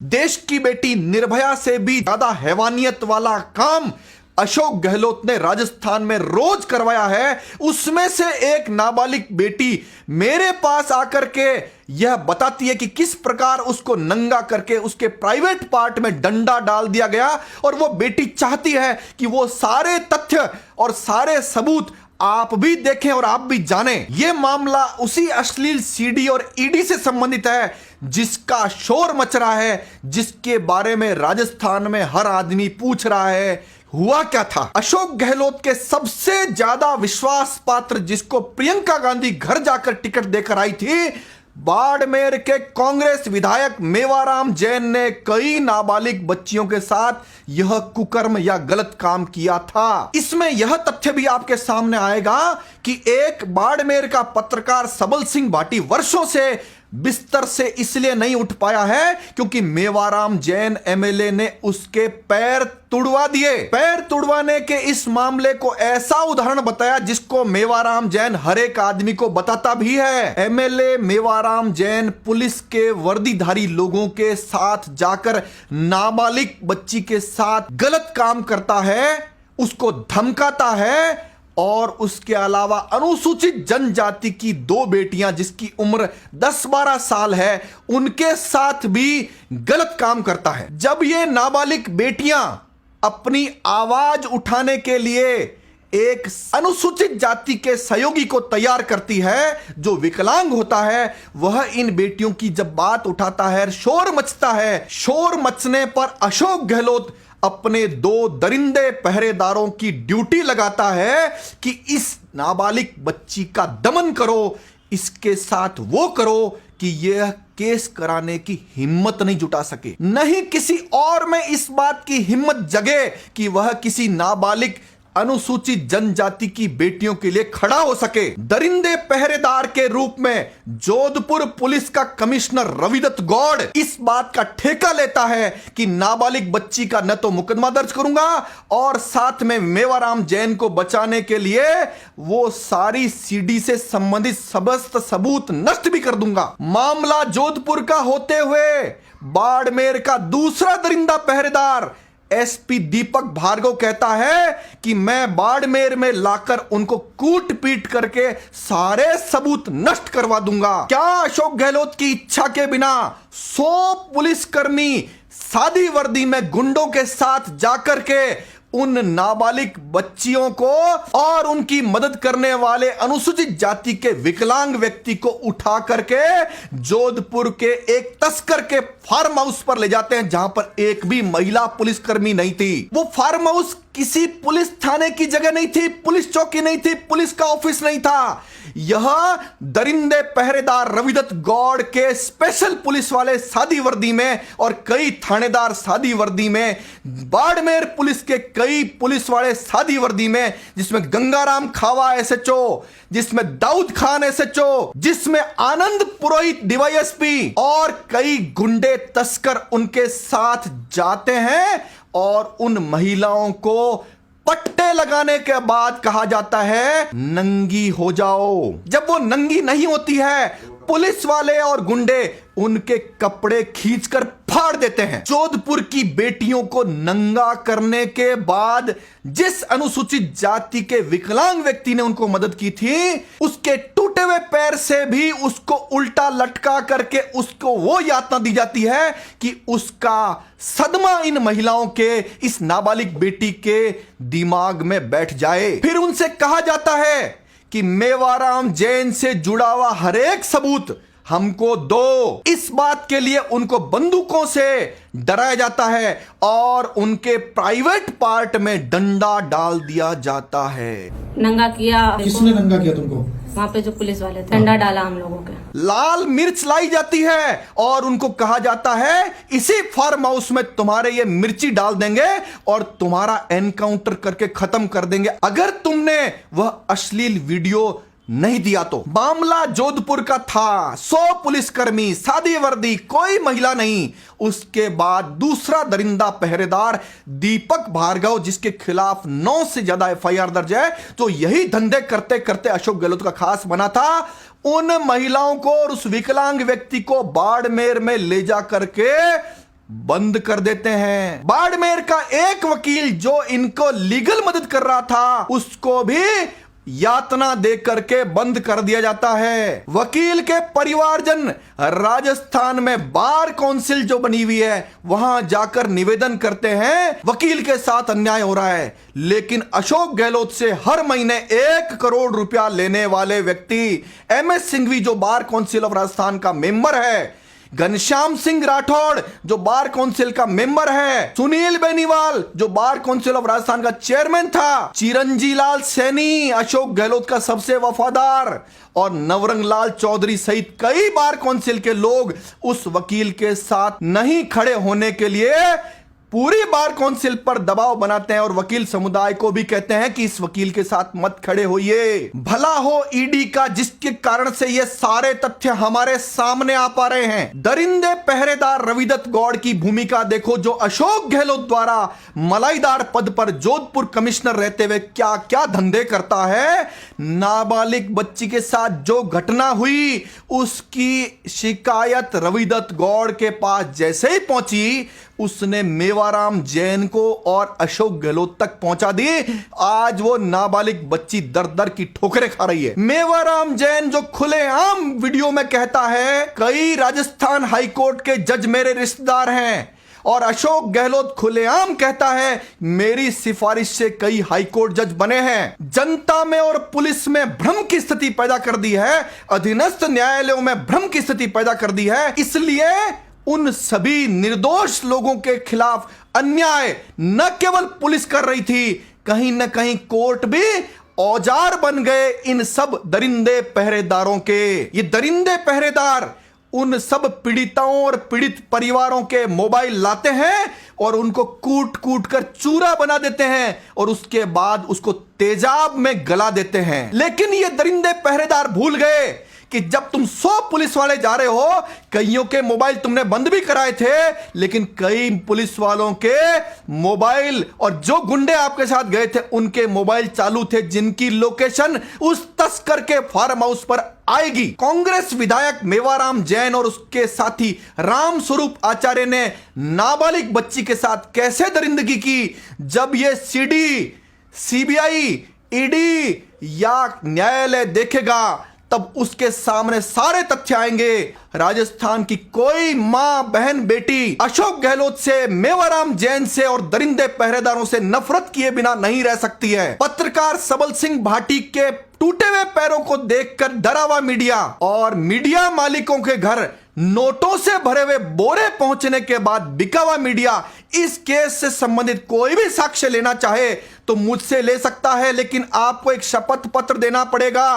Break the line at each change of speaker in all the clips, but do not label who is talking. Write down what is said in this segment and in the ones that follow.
देश की बेटी निर्भया से भी ज्यादा हैवानियत वाला काम अशोक गहलोत ने राजस्थान में रोज करवाया है। उसमें से एक नाबालिग बेटी मेरे पास आकर के यह बताती है कि किस प्रकार उसको नंगा करके उसके प्राइवेट पार्ट में डंडा डाल दिया गया, और वो बेटी चाहती है कि वो सारे तथ्य और सारे सबूत आप भी देखें और आप भी जानें। यह मामला उसी अश्लील सीडी और ईडी से संबंधित है जिसका शोर मच रहा है, जिसके बारे में राजस्थान में हर आदमी पूछ रहा है हुआ क्या था। अशोक गहलोत के सबसे ज्यादा विश्वास पात्र, जिसको प्रियंका गांधी घर जाकर टिकट देकर आई थी, बाड़मेर के कांग्रेस विधायक मेवाराम जैन ने कई नाबालिग बच्चियों के साथ यह कुकर्म या गलत काम किया था। इसमें यह तथ्य भी आपके सामने आएगा कि एक बाड़मेर का पत्रकार सबल सिंह भाटी वर्षों से बिस्तर से इसलिए नहीं उठ पाया है क्योंकि मेवाराम जैन एमएलए ने उसके पैर तुड़वा दिए। पैर तुड़वाने के इस मामले को ऐसा उदाहरण बताया जिसको मेवाराम जैन हर एक आदमी को बताता भी है। एमएलए मेवाराम जैन पुलिस के वर्दीधारी लोगों के साथ जाकर नाबालिग बच्ची के साथ गलत काम करता है, उसको धमकाता है, और उसके अलावा अनुसूचित जनजाति की दो बेटियां जिसकी उम्र 10-12 साल है उनके साथ भी गलत काम करता है। जब ये नाबालिग बेटियां अपनी आवाज उठाने के लिए एक अनुसूचित जाति के सहयोगी को तैयार करती है जो विकलांग होता है, वह इन बेटियों की जब बात उठाता है, शोर मचता है। शोर मचने पर अशोक गहलोत अपने दो दरिंदे पहरेदारों की ड्यूटी लगाता है कि इस नाबालिग बच्ची का दमन करो, इसके साथ वो करो कि यह केस कराने की हिम्मत नहीं जुटा सके, नहीं किसी और में इस बात की हिम्मत जगे कि वह किसी नाबालिग अनुसूचित जनजाति की बेटियों के लिए खड़ा हो सके। दरिंदे पहरेदार के रूप में जोधपुर पुलिस का कमिश्नर रविदत्त गौड़ इस बात का ठेका लेता है कि नाबालिग बच्ची का न तो मुकदमा दर्ज करूंगा और साथ में मेवाराम जैन को बचाने के लिए वो सारी सीडी से संबंधित समस्त सबूत नष्ट भी कर दूंगा। मामला जोधपुर का होते हुए बाड़मेर का दूसरा दरिंदा पहरेदार एसपी दीपक भार्गव कहता है कि मैं बाड़मेर में लाकर उनको कूट पीट करके सारे सबूत नष्ट करवा दूंगा। क्या अशोक गहलोत की इच्छा के बिना 100 पुलिसकर्मी सादी वर्दी में गुंडों के साथ जाकर के उन नाबालिग बच्चियों को और उनकी मदद करने वाले अनुसूचित जाति के विकलांग व्यक्ति को उठा करके जोधपुर के एक तस्कर के फार्म हाउस पर ले जाते हैं जहां पर एक भी महिला पुलिसकर्मी नहीं थी। वो फार्म हाउस किसी पुलिस थाने की जगह नहीं थी, पुलिस चौकी नहीं थी, पुलिस का ऑफिस नहीं था। यह दरिंदे पहरेदार रविदत्त गौड़ के स्पेशल पुलिस वाले सादी वर्दी में और कई थानेदार सादी वर्दी में, बाड़मेर पुलिस के कई पुलिस वाले सादी वर्दी में, जिसमें गंगाराम खावा एसएचओ, जिसमें दाऊद खान एसएचओ, जिसमें आनंद पुरोहित डीवाईएसपी और कई गुंडे तस्कर उनके साथ जाते हैं और उन महिलाओं को पट्टे लगाने के बाद कहा जाता है नंगी हो जाओ। जब वो नंगी नहीं होती है, पुलिस वाले और गुंडे उनके कपड़े खींचकर फाड़ देते हैं। जोधपुर की बेटियों को नंगा करने के बाद जिस अनुसूचित जाति के विकलांग व्यक्ति ने उनको मदद की थी, उसके टूटे हुए पैर से भी उसको उल्टा लटका करके उसको वो यातना दी जाती है कि उसका सदमा इन महिलाओं के, इस नाबालिग बेटी के दिमाग में बैठ जाए। फिर उनसे कहा जाता है कि मेवाराम जैन से जुड़ा हुआ हर एक सबूत हमको दो। इस बात के लिए उनको बंदूकों से डराया जाता है और उनके प्राइवेट पार्ट में डंडा डाल दिया जाता है।
नंगा किया।
किसने नंगा किया तुमको?
वहाँ पे जो पुलिस वाले थे, डंडा डाला हम लोगों के।
लाल मिर्च लाई जाती है और उनको कहा जाता है इसी फार्म हाउस में तुम्हारे ये मिर्ची डाल देंगे और तुम्हारा एनकाउंटर करके खत्म कर देंगे अगर तुमने वह अश्लील वीडियो नहीं दिया तो। मामला जोधपुर का था, 100 पुलिसकर्मी, सादी वर्दी, कोई महिला नहीं। उसके बाद दूसरा दरिंदा पहरेदार दीपक भार्गव, जिसके खिलाफ 9 से ज्यादा एफआईआर दर्ज है, तो यही धंधे करते करते अशोक गहलोत का खास बना था। उन महिलाओं को और उस विकलांग व्यक्ति को बाड़मेर में ले जा करके बंद कर देते हैं। बाड़मेर का एक वकील जो इनको लीगल मदद कर रहा था, उसको भी यातना दे करके बंद कर दिया जाता है। वकील के परिवारजन राजस्थान में बार काउंसिल जो बनी हुई है वहां जाकर निवेदन करते हैं वकील के साथ अन्याय हो रहा है, लेकिन अशोक गहलोत से हर महीने 1 करोड़ रुपया लेने वाले व्यक्ति MS सिंघवी जो बार काउंसिल ऑफ राजस्थान का मेंबर है, घनश्याम सिंह राठौड़ जो बार काउंसिल का मेंबर है, सुनील बेनीवाल जो बार काउंसिल ऑफ राजस्थान का चेयरमैन था, चिरंजी लाल सैनी अशोक गहलोत का सबसे वफादार, और नवरंग लाल चौधरी सहित कई बार काउंसिल के लोग उस वकील के साथ नहीं खड़े होने के लिए पूरी बार काउंसिल पर दबाव बनाते हैं और वकील समुदाय को भी कहते हैं कि इस वकील के साथ मत खड़े होइए। भला हो ईडी का जिसके कारण से ये सारे तथ्य हमारे सामने आ पा रहे हैं। दरिंदे पहरेदार रविदत्त गौड़ की भूमिका देखो, जो अशोक गहलोत द्वारा मलाईदार पद पर जोधपुर कमिश्नर रहते हुए क्या क्या धंधे करता है। नाबालिग बच्ची के साथ जो घटना हुई उसकी शिकायत रविदत्त गौड़ के पास जैसे ही पहुंची, उसने मेवाराम जैन को और अशोक गहलोत तक पहुंचा दी। आज वो नाबालिग बच्ची दर दर की ठोकरें खा रही है। मेवाराम जैन जो खुलेआम वीडियो में कहता है कई राजस्थान हाईकोर्ट के जज मेरे रिश्तेदार हैं, और अशोक गहलोत खुलेआम कहता है मेरी सिफारिश से कई हाईकोर्ट जज बने हैं। जनता में और पुलिस में भ्रम की स्थिति पैदा कर दी है, अधीनस्थ न्यायालयों में भ्रम की स्थिति पैदा कर दी है। इसलिए उन सभी निर्दोष लोगों के खिलाफ अन्याय न केवल पुलिस कर रही थी, कहीं न कहीं कोर्ट भी औजार बन गए इन सब दरिंदे पहरेदारों के। ये दरिंदे पहरेदार उन सब पीड़िताओं और पीड़ित परिवारों के मोबाइल लाते हैं और उनको कूट कूट कर चूरा बना देते हैं और उसके बाद उसको तेजाब में गला देते हैं। लेकिन ये दरिंदे पहरेदार भूल गए कि जब तुम 100 पुलिस वाले जा रहे हो, कईयों के मोबाइल तुमने बंद भी कराए थे, लेकिन कई पुलिस वालों के मोबाइल और जो गुंडे आपके साथ गए थे उनके मोबाइल चालू थे, जिनकी लोकेशन उस तस्कर के फार्म हाउस पर आएगी। कांग्रेस विधायक मेवाराम जैन और उसके साथी राम स्वरूप आचार्य ने नाबालिग बच्ची के साथ कैसे दरिंदगी की, जब यह सीडी, सीबीआई, ईडी या न्यायालय देखेगा तब उसके सामने सारे तथ्य आएंगे। राजस्थान की कोई मां, बहन, बेटी अशोक गहलोत से, मेवाराम जैन से और दरिंदे पहरेदारों से नफरत किए बिना नहीं रह सकती है। पत्रकार सबल सिंह भाटी के टूटे हुए पैरों को देखकर डरा हुआ मीडिया और मीडिया मालिकों के घर नोटों से भरे हुए बोरे पहुंचने के बाद बिका हुआ मीडिया इस केस से संबंधित कोई भी साक्ष्य लेना चाहे तो मुझसे ले सकता है, लेकिन आपको एक शपथ पत्र देना पड़ेगा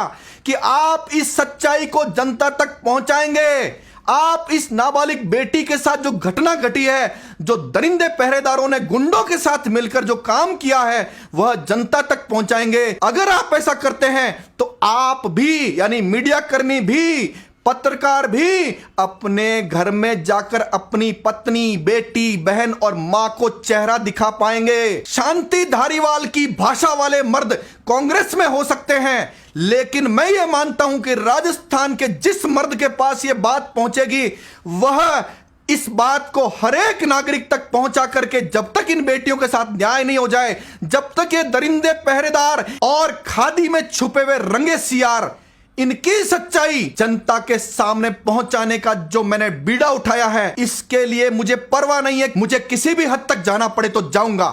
कि आप इस सच्चाई को जनता तक पहुंचाएंगे। आप इस नाबालिग बेटी के साथ जो घटना घटी है, जो दरिंदे पहरेदारों ने गुंडों के साथ मिलकर जो काम किया है, वह जनता तक पहुंचाएंगे। अगर आप ऐसा करते हैं तो आप भी, यानी मीडिया कर्मी भी, पत्रकार भी अपने घर में जाकर अपनी पत्नी, बेटी, बहन और मां को चेहरा दिखा पाएंगे। शांति धारीवाल की भाषा वाले मर्द कांग्रेस में हो सकते हैं, लेकिन मैं यह मानता हूं कि राजस्थान के जिस मर्द के पास यह बात पहुंचेगी, वह इस बात को हर एक नागरिक तक पहुंचा करके जब तक इन बेटियों के साथ न्याय नहीं हो जाए, जब तक ये दरिंदे पहरेदार और खादी में छुपे हुए रंगे सियार इनकी सच्चाई जनता के सामने पहुंचाने का जो मैंने बीड़ा उठाया है, इसके लिए मुझे परवाह नहीं है। मुझे किसी भी हद तक जाना पड़े तो जाऊंगा।